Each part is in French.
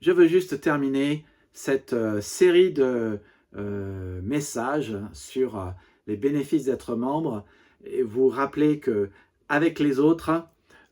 je veux juste terminer cette série de messages sur les bénéfices d'être membre et vous rappeler que avec les autres,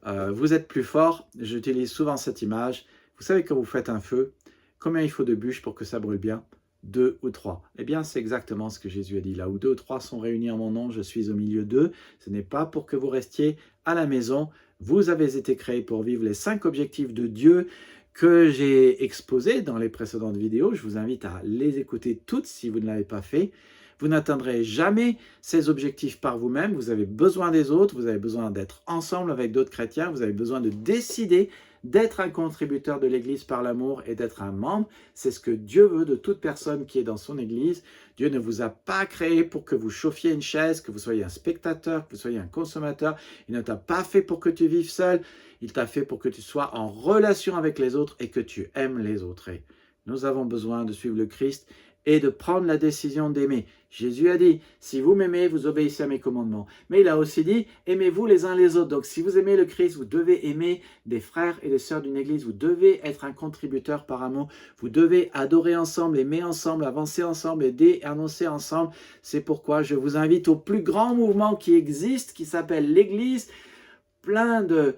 vous êtes plus fort. J'utilise souvent cette image. Vous savez, quand vous faites un feu, combien il faut de bûches pour que ça brûle bien? 2 ou 3. Eh bien, c'est exactement ce que Jésus a dit. Là où 2 ou 3 sont réunis en mon nom, je suis au milieu d'eux. Ce n'est pas pour que vous restiez à la maison. Vous avez été créés pour vivre les 5 objectifs de Dieu que j'ai exposés dans les précédentes vidéos. Je vous invite à les écouter toutes si vous ne l'avez pas fait. Vous n'atteindrez jamais ces objectifs par vous-même. Vous avez besoin des autres. Vous avez besoin d'être ensemble avec d'autres chrétiens. Vous avez besoin de décider d'être un contributeur de l'Église par l'amour et d'être un membre. C'est ce que Dieu veut de toute personne qui est dans son Église. Dieu ne vous a pas créé pour que vous chauffiez une chaise, que vous soyez un spectateur, que vous soyez un consommateur. Il ne t'a pas fait pour que tu vives seul. Il t'a fait pour que tu sois en relation avec les autres et que tu aimes les autres. Et nous avons besoin de suivre le Christ et de prendre la décision d'aimer. Jésus a dit, si vous m'aimez, vous obéissez à mes commandements. Mais il a aussi dit, aimez-vous les uns les autres. Donc si vous aimez le Christ, vous devez aimer des frères et des sœurs d'une église. Vous devez être un contributeur par amour. Vous devez adorer ensemble, aimer ensemble, avancer ensemble, aider, annoncer ensemble. C'est pourquoi je vous invite au plus grand mouvement qui existe, qui s'appelle l'Église. Plein de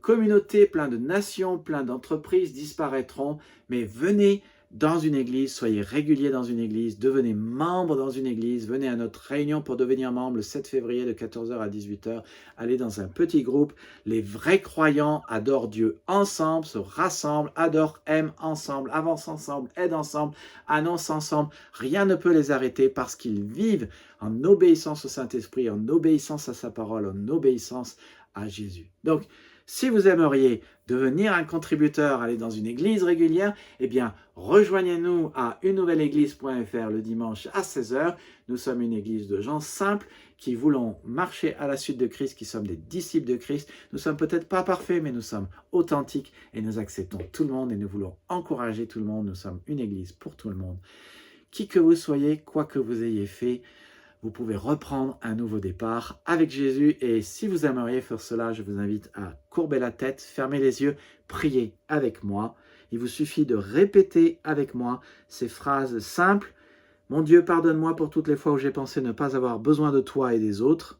communautés, plein de nations, plein d'entreprises disparaîtront. Mais venez dans une église, soyez réguliers dans une église, devenez membre dans une église, venez à notre réunion pour devenir membre le 7 février de 14h à 18h, allez dans un petit groupe, les vrais croyants adorent Dieu ensemble, se rassemblent, adorent, aiment ensemble, avancent ensemble, aident ensemble, annoncent ensemble, rien ne peut les arrêter parce qu'ils vivent en obéissance au Saint-Esprit, en obéissance à sa parole, en obéissance à Jésus. Donc, si vous aimeriez devenir un contributeur, aller dans une église régulière, eh bien, rejoignez-nous à unenouvelleéglise.fr le dimanche à 16h. Nous sommes une église de gens simples qui voulons marcher à la suite de Christ, qui sommes des disciples de Christ. Nous ne sommes peut-être pas parfaits, mais nous sommes authentiques et nous acceptons tout le monde et nous voulons encourager tout le monde. Nous sommes une église pour tout le monde. Qui que vous soyez, quoi que vous ayez fait, vous pouvez reprendre un nouveau départ avec Jésus. Et si vous aimeriez faire cela, je vous invite à courber la tête, fermer les yeux, prier avec moi. Il vous suffit de répéter avec moi ces phrases simples. Mon Dieu, pardonne-moi pour toutes les fois où j'ai pensé ne pas avoir besoin de toi et des autres.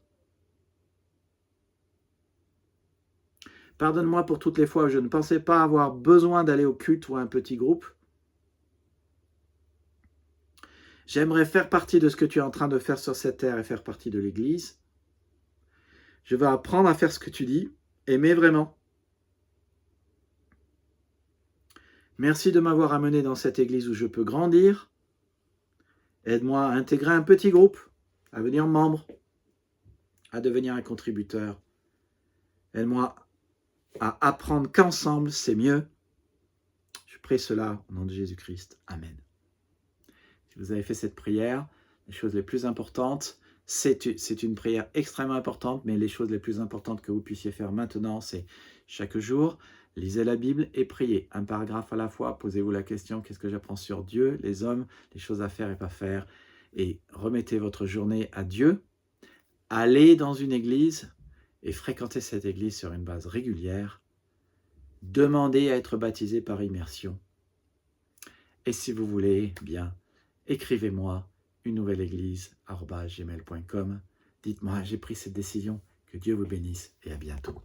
Pardonne-moi pour toutes les fois où je ne pensais pas avoir besoin d'aller au culte ou à un petit groupe. J'aimerais faire partie de ce que tu es en train de faire sur cette terre et faire partie de l'Église. Je vais apprendre à faire ce que tu dis, aimer vraiment. Merci de m'avoir amené dans cette Église où je peux grandir. Aide-moi à intégrer un petit groupe, à devenir membre, à devenir un contributeur. Aide-moi à apprendre qu'ensemble, c'est mieux. Je prie cela au nom de Jésus-Christ. Amen. Si vous avez fait cette prière, les choses les plus importantes, c'est une prière extrêmement importante, mais les choses les plus importantes que vous puissiez faire maintenant, c'est chaque jour, lisez la Bible et priez. Un paragraphe à la fois, posez-vous la question, qu'est-ce que j'apprends sur Dieu, les hommes, les choses à faire et pas faire, et remettez votre journée à Dieu. Allez dans une église et fréquentez cette église sur une base régulière. Demandez à être baptisé par immersion. Et si vous voulez, bien, écrivez-moi unenouvelleéglise@gmail.com. Dites-moi, j'ai pris cette décision. Que Dieu vous bénisse et à bientôt.